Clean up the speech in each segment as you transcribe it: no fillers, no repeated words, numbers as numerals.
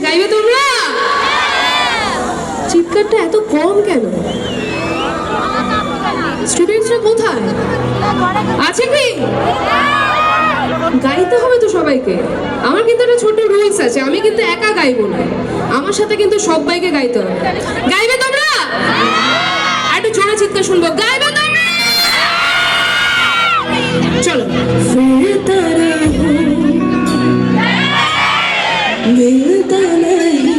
গাইবে তোমরা? চিৎকারটা এত কম কেন? স্টুডেন্টসরা কোথায় আছে কি? গাইতে হবে তো সবাইকে। আমার কিন্তু একটা ছোট রুলস আছে, আমি কিন্তু একা গাইবো না, আমার সাথে কিন্তু সবাইকে গাইতে হবে। গাইবে তোমরা? একটু জোরে চিৎকার শুনবো, গাইবে তোমরা? চলো। ফিরতা মিলতা नहीं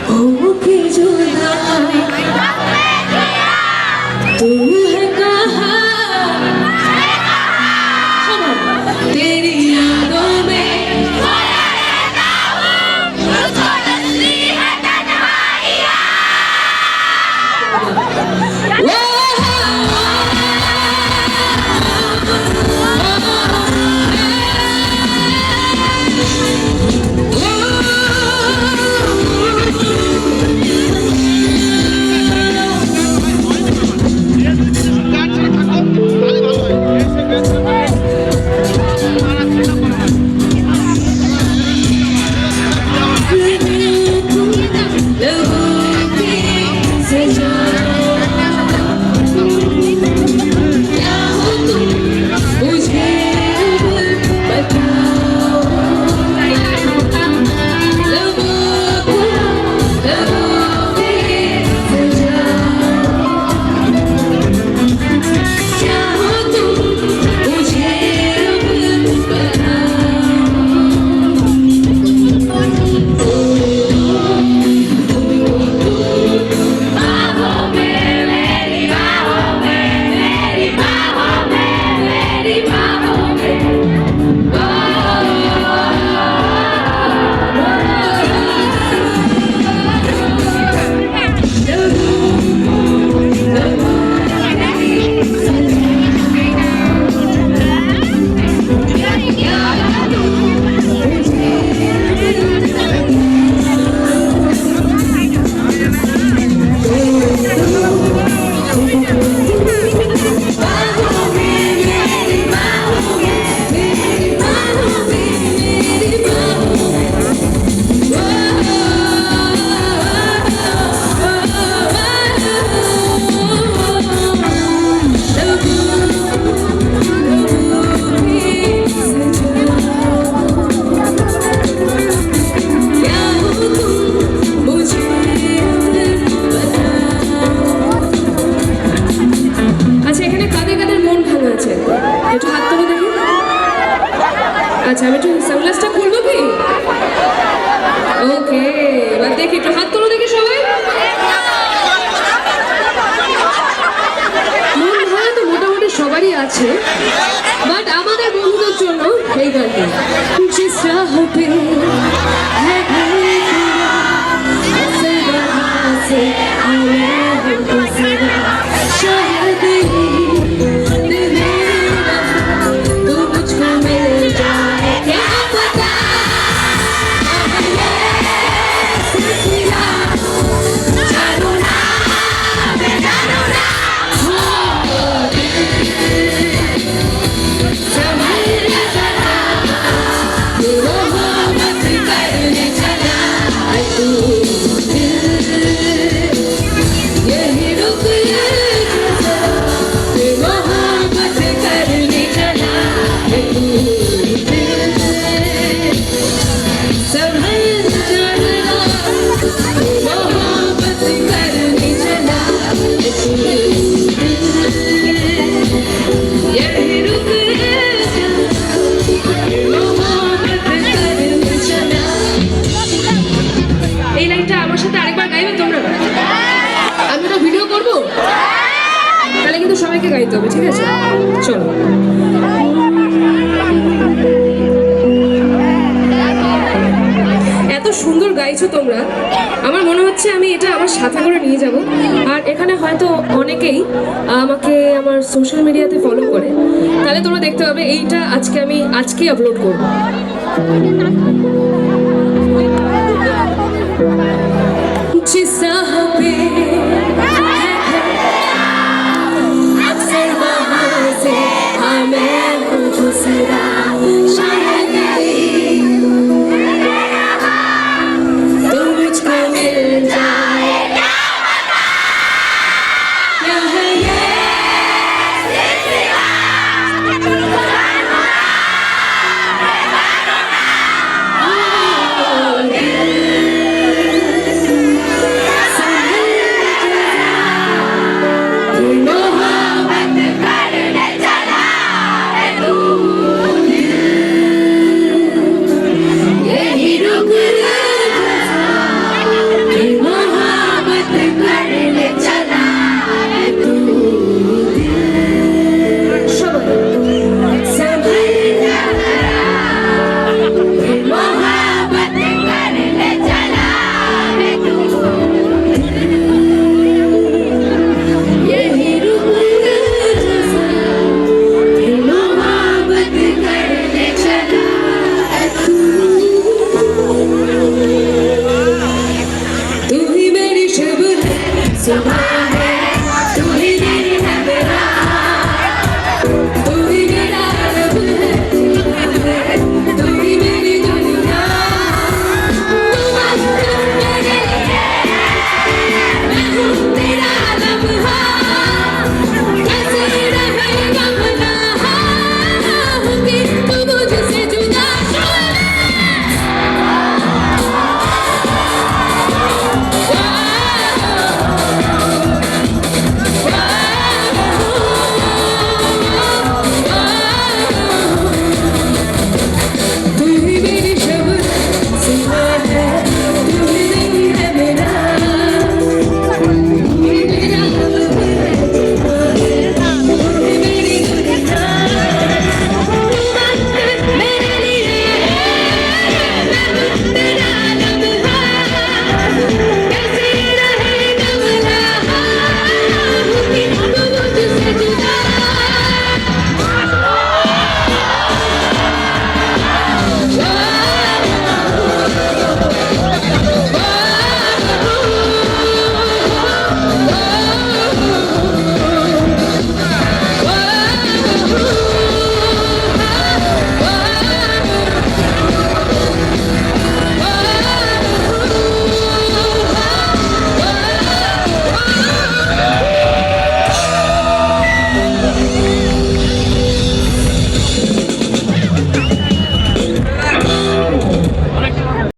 होके जुदा तू है कहाँ तेरी यादों में আচ্ছা, আমি একটু সানগ্লাসটা খুলবো কি? ওকে, এবার দেখি, একটু হাত তোলো দেখি সবাই। মন ভালো তো মোটামুটি সবারই আছে, বাট আমাদের বন্ধুদের জন্য এই গানটা জিস রাহ পে হ্যাঁ সবাইকে গাইতে হবে, ঠিক আছে? চলো। এত সুন্দর গাইছো তোমরা, আমার মনে হচ্ছে আমি এটা আমার সাথে করে নিয়ে যাব। আর এখানে হয়তো অনেকেই আমাকে আমার সোশ্যাল মিডিয়াতে ফলো করে, তাহলে তোমরা দেখতে পাবে এইটা আজকে আমি আজকেই আপলোড করবো।